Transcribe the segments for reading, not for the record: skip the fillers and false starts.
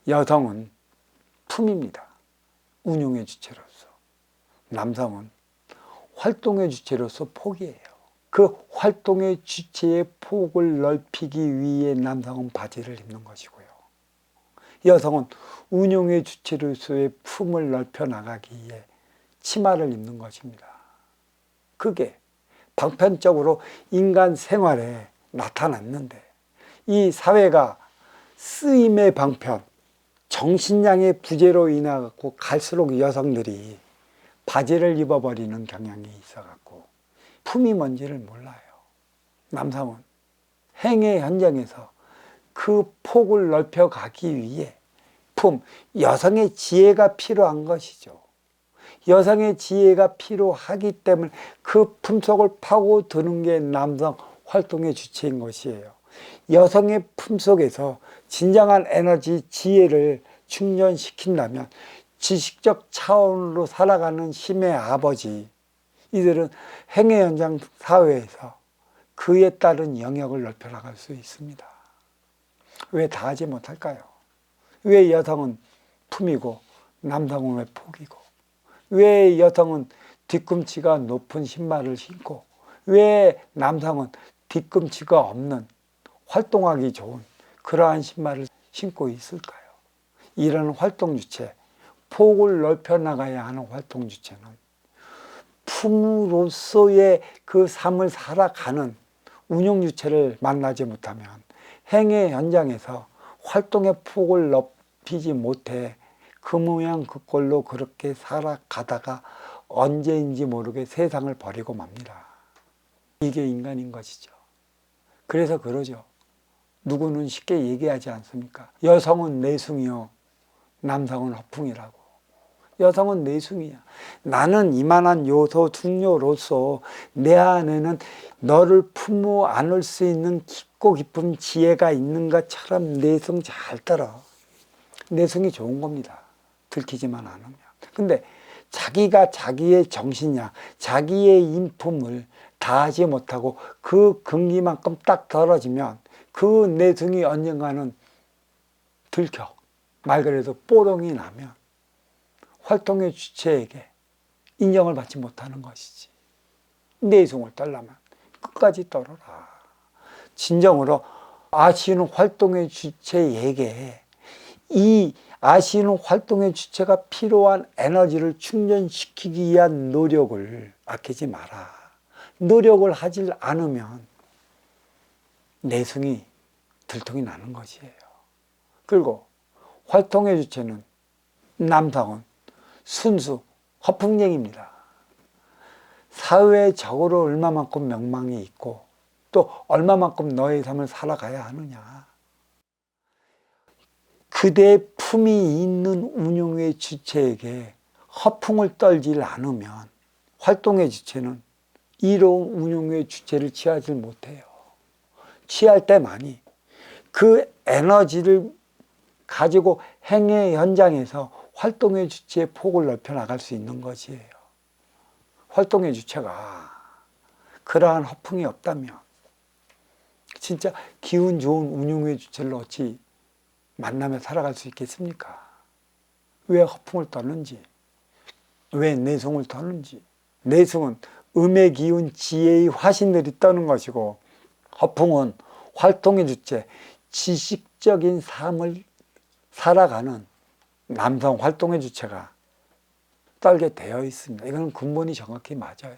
여성은 품입니다. 운용의 주체로서. 남성은 활동의 주체로서 폭이에요. 그 활동의 주체의 폭을 넓히기 위해 남성은 바지를 입는 것이고요. 여성은 운용의 주체로서의 품을 넓혀 나가기 위해 치마를 입는 것입니다. 그게 방편적으로 인간 생활에 나타났는데, 이 사회가 쓰임의 방편, 정신량의 부재로 인해 갖고 갈수록 여성들이 바지를 입어버리는 경향이 있어갖고 품이 뭔지를 몰라요. 남성은 행의 현장에서 그 폭을 넓혀가기 위해 품, 여성의 지혜가 필요한 것이죠. 여성의 지혜가 필요하기 때문에 그 품속을 파고드는 게 남성 활동의 주체인 것이에요. 여성의 품속에서 진정한 에너지, 지혜를 충전시킨다면 지식적 차원으로 살아가는 힘의 아버지, 이들은 행의 현장 사회에서 그에 따른 영역을 넓혀 나갈 수 있습니다. 왜 다 하지 못할까요? 왜 여성은 품이고 남성은 왜 폭이고, 왜 여성은 뒤꿈치가 높은 신발을 신고 왜 남성은 뒤꿈치가 없는 활동하기 좋은 그러한 신발을 신고 있을까요? 이런 활동 주체, 폭을 넓혀 나가야 하는 활동 주체는 품으로서의 그 삶을 살아가는 운용 주체를 만나지 못하면 행의 현장에서 활동의 폭을 넓히지 못해 그 모양 그 꼴로 그렇게 살아가다가 언제인지 모르게 세상을 버리고 맙니다. 이게 인간인 것이죠. 그래서 그러죠. 누구는 쉽게 얘기하지 않습니까? 여성은 내숭이요, 남성은 허풍이라고. 여성은 내숭이야. 나는 이만한 요소 중요로서 내 안에는 너를 품어 안을 수 있는 깊고 깊은 지혜가 있는 것처럼 내숭 잘 떨어. 내숭이 좋은 겁니다. 들키지만 않으면. 근데 자기가 자기의 정신이야, 자기의 인품을 다하지 못하고 그 근기만큼 딱 떨어지면 그 내숭이 언젠가는 들켜. 말 그대로 뽀롱이 나면 활동의 주체에게 인정을 받지 못하는 것이지. 내숭을 떨려면 끝까지 떨어라. 진정으로 아시는 활동의 주체에게 이 아시는 활동의 주체가 필요한 에너지를 충전시키기 위한 노력을 아끼지 마라. 노력을 하지 않으면 내숭이 들통이 나는 것이에요. 그리고 활동의 주체는 남성은 순수 허풍쟁이입니다. 사회적으로 얼마만큼 명망이 있고 또 얼마만큼 너의 삶을 살아가야 하느냐. 그대의 품이 있는 운용의 주체에게 허풍을 떨지 않으면 활동의 주체는 이로운 운용의 주체를 취하지 못해요. 취할 때만이 그 에너지를 가지고 행의 현장에서 활동의 주체의 폭을 넓혀 나갈 수 있는 것이에요. 활동의 주체가 그러한 허풍이 없다면 진짜 기운 좋은 운용의 주체를 어찌 만나며 살아갈 수 있겠습니까? 왜 허풍을 떠는지, 왜 내숭을 떠는지. 내숭은 음의 기운, 지혜의 화신들이 떠는 것이고, 허풍은 활동의 주체, 지식적인 삶을 살아가는 남성 활동의 주체가 떨게 되어 있습니다. 이건 근본이 정확히 맞아요.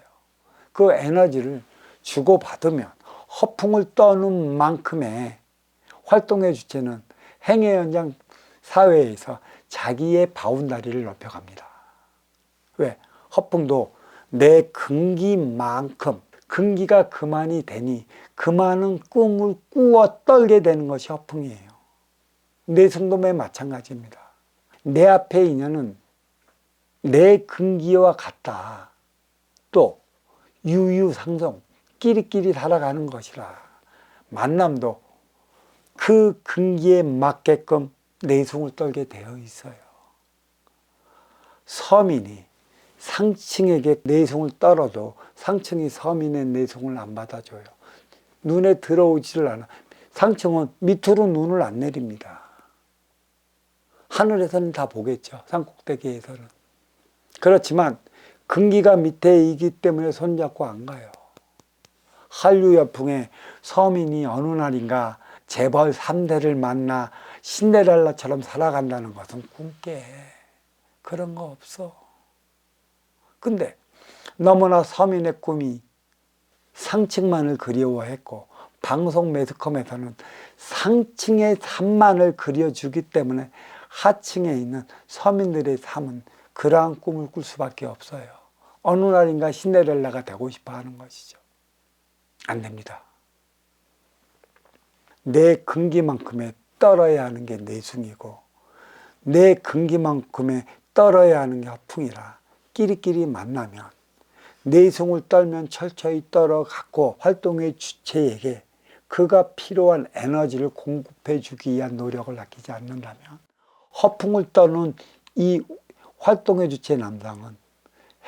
그 에너지를 주고받으면 허풍을 떠는 만큼의 활동의 주체는 행의 현장 사회에서 자기의 바운다리를 넓혀갑니다. 왜? 허풍도 내 근기만큼, 근기가 그만이 되니 그만한 꿈을 꾸어 떨게 되는 것이 허풍이에요. 내숭도 마찬가지입니다. 내 앞에 인연은 내 근기와 같다. 또 유유상성, 끼리끼리 살아가는 것이라. 만남도 그 근기에 맞게끔 내숭을 떨게 되어 있어요. 서민이 상층에게 내숭을 떨어도 상층이 서민의 내숭을 안 받아줘요. 눈에 들어오지를 않아. 상층은 밑으로 눈을 안 내립니다. 하늘에서는 다 보겠죠. 산꼭대기에서는. 그렇지만 근기가 밑에 있기 때문에 손잡고 안 가요. 한류여풍에 서민이 어느 날인가 재벌 3대를 만나 신데렐라처럼 살아간다는 것은 꿈깨. 그런 거 없어. 근데 너무나 서민의 꿈이 상층만을 그리워했고 방송 매스컴에서는 상층의 삶만을 그려주기 때문에 하층에 있는 서민들의 삶은 그러한 꿈을 꿀 수밖에 없어요. 어느 날인가 신데렐라가 되고 싶어 하는 것이죠. 안 됩니다. 내 근기만큼에 떨어야 하는 게 내숭이고 내 근기만큼에 떨어야 하는 게 허풍이라 끼리끼리 만나면 내숭을 떨면 철저히 떨어갖고 활동의 주체에게 그가 필요한 에너지를 공급해 주기 위한 노력을 아끼지 않는다면 허풍을 떠는 이 활동의 주체 남성은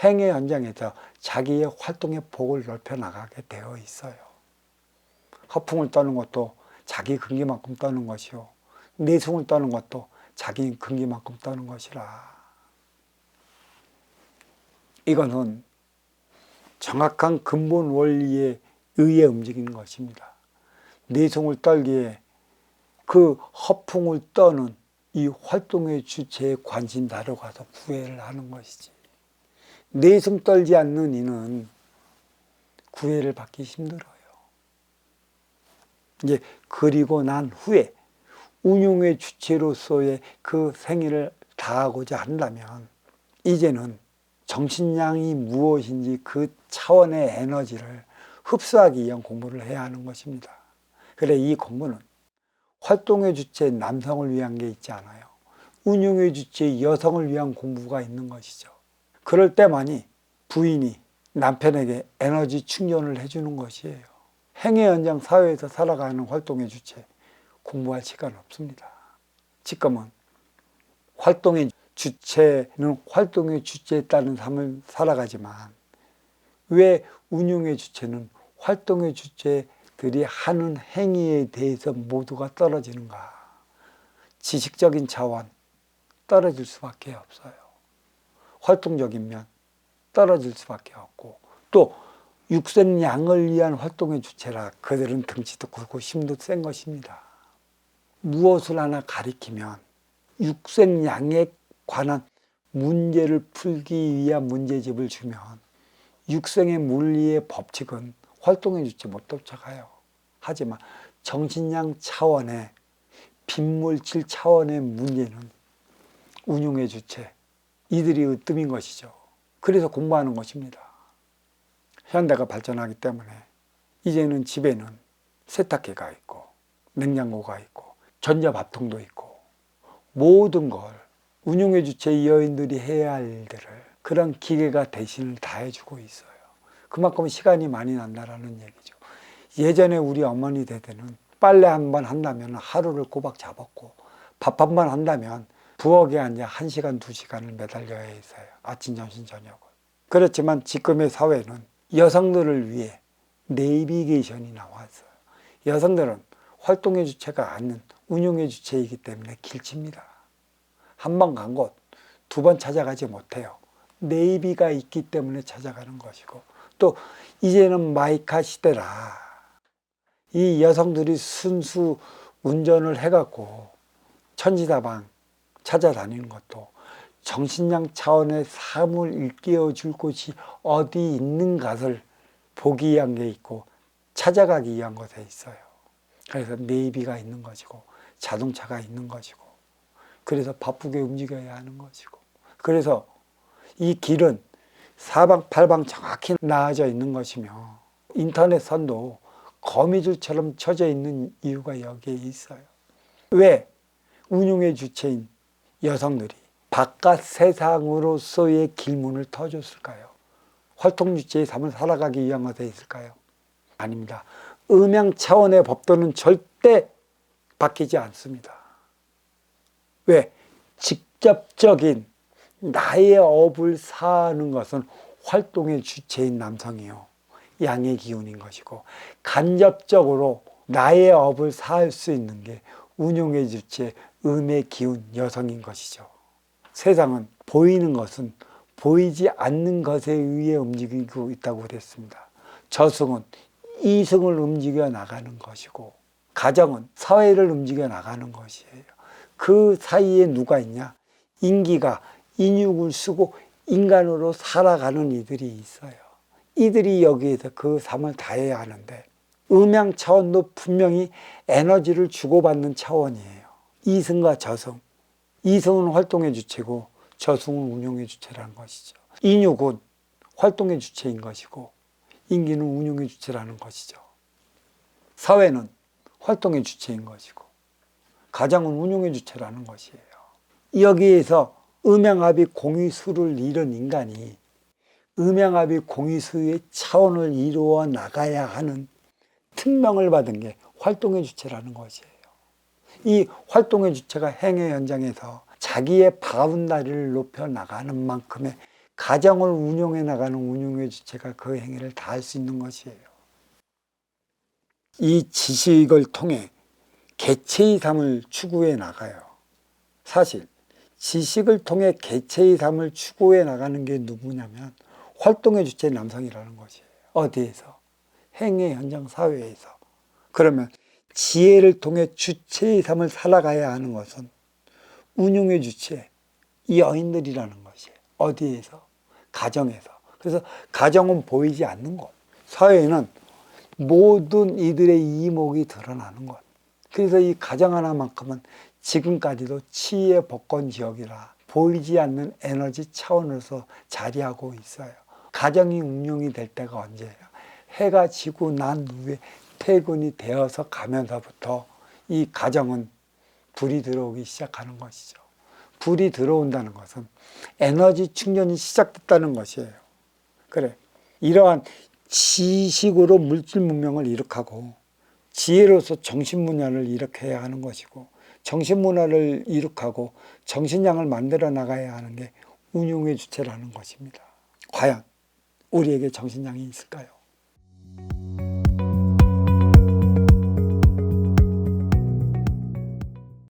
행의 현장에서 자기의 활동의 폭을 넓혀 나가게 되어 있어요. 허풍을 떠는 것도 자기 근기만큼 떠는 것이요. 내숭을 떠는 것도 자기 근기만큼 떠는 것이라. 이거는 정확한 근본 원리에 의해 움직이는 것입니다. 내숭을 떨기에 그 허풍을 떠는 이 활동의 주체에 관심다로 가서 구애를 하는 것이지. 내숭 떨지 않는 이는 구애를 받기 힘들어요. 이제 그리고 난 후에 운용의 주체로서의 그 생애를 다하고자 한다면 이제는 정신량이 무엇인지 그 차원의 에너지를 흡수하기 위한 공부를 해야 하는 것입니다. 그래 이 공부는 활동의 주체 남성을 위한 게 있지 않아요. 운용의 주체 여성을 위한 공부가 있는 것이죠. 그럴 때만이 부인이 남편에게 에너지 충전을 해주는 것이에요. 행의 현장 사회에서 살아가는 활동의 주체 공부할 시간 없습니다. 지금은 활동의 주체는 활동의 주체에 따른 삶을 살아가지만 왜 운용의 주체는 활동의 주체들이 하는 행위에 대해서 모두가 떨어지는가? 지식적인 차원 떨어질 수밖에 없어요. 활동적인 면 떨어질 수밖에 없고 또 육생양을 위한 활동의 주체라 그들은 등치도 굵고 힘도 센 것입니다. 무엇을 하나 가리키면 육생양에 관한 문제를 풀기 위한 문제집을 주면 육생의 물리의 법칙은 활동의 주체 못 쫓아가요. 하지만 정신양 차원의 빈물질 차원의 문제는 운용의 주체 이들이 으뜸인 것이죠. 그래서 공부하는 것입니다. 현대가 발전하기 때문에 이제는 집에는 세탁기가 있고 냉장고가 있고 전자밥통도 있고 모든 걸 운용의 주체 여인들이 해야 할 일들을 그런 기계가 대신을 다 해주고 있어요. 그만큼 시간이 많이 난다라는 얘기죠. 예전에 우리 어머니 세대는 빨래 한 번 한다면 하루를 꼬박 잡았고 밥 한 번 한다면 부엌에 앉아 1시간, 2시간을 매달려야 했어요. 아침, 점심, 저녁을. 그렇지만 지금의 사회는 여성들을 위해 내비게이션이 나왔어요. 여성들은 활동의 주체가 아닌 운용의 주체이기 때문에 길칩니다. 한 번 간 곳, 2번 찾아가지 못해요. 내비가 있기 때문에 찾아가는 것이고 또 이제는 마이카 시대라 이 여성들이 순수 운전을 해갖고 천지다방 찾아다니는 것도 정신량 차원의 삶을 일깨워 줄 곳이 어디 있는가를 보기 위한 게 있고 찾아가기 위한 것에 있어요. 그래서 내비가 있는 것이고 자동차가 있는 것이고 그래서 바쁘게 움직여야 하는 것이고 그래서 이 길은 사방팔방 정확히 나아져 있는 것이며 인터넷 선도 거미줄처럼 쳐져 있는 이유가 여기에 있어요. 왜 운용의 주체인 여성들이 바깥 세상으로서의 길문을 터줬을까요? 활동 주체의 삶을 살아가기 위한 것에 있을까요? 아닙니다. 음양 차원의 법도는 절대 바뀌지 않습니다. 왜? 직접적인 나의 업을 사는 것은 활동의 주체인 남성이요, 양의 기운인 것이고, 간접적으로 나의 업을 살 수 있는 게 운용의 주체 음의 기운 여성인 것이죠. 세상은 보이는 것은 보이지 않는 것에 의해 움직이고 있다고 그랬습니다. 저승은 이승을 움직여 나가는 것이고, 가정은 사회를 움직여 나가는 것이에요. 그 사이에 누가 있냐? 인기가 인육을 쓰고 인간으로 살아가는 이들이 있어요. 이들이 여기에서 그 삶을 다해야 하는데, 음양 차원도 분명히 에너지를 주고받는 차원이에요. 이승과 저승. 이승은 활동의 주체고 저승은 운용의 주체라는 것이죠. 인육은 활동의 주체인 것이고 인기는 운용의 주체라는 것이죠. 사회는 활동의 주체인 것이고 가정은 운용의 주체라는 것이에요. 여기에서 음양합이 공의수를 잃은 인간이 음양합이 공의수의 차원을 이루어 나가야 하는 특명을 받은 게 활동의 주체라는 것이에요. 이 활동의 주체가 행의 현장에서 자기의 바운다리를 높여 나가는 만큼의 가정을 운용해 나가는 운용의 주체가 그 행위를 다 할 수 있는 것이에요. 이 지식을 통해 개체의 삶을 추구해 나가요. 사실 지식을 통해 개체의 삶을 추구해 나가는 게 누구냐면 활동의 주체 남성이라는 것이에요. 어디에서? 행의 현장 사회에서. 그러면 지혜를 통해 주체의 삶을 살아가야 하는 것은 운용의 주체, 이 여인들이라는 것이에요. 어디에서? 가정에서. 그래서 가정은 보이지 않는 것, 사회는 모든 이들의 이목이 드러나는 것. 그래서 이 가정 하나만큼은 지금까지도 치유의 복권 지역이라 보이지 않는 에너지 차원에서 자리하고 있어요. 가정이 운용이 될 때가 언제예요? 해가 지고 난 후에 퇴근이 되어서 가면서부터 이 가정은 불이 들어오기 시작하는 것이죠. 불이 들어온다는 것은 에너지 충전이 시작됐다는 것이에요. 그래, 이러한 지식으로 물질 문명을 이룩하고 지혜로서 정신 문화를 일으켜야 하는 것이고, 정신 문화를 이룩하고 정신량을 만들어 나가야 하는 게 운용의 주체라는 것입니다. 과연 우리에게 정신량이 있을까요?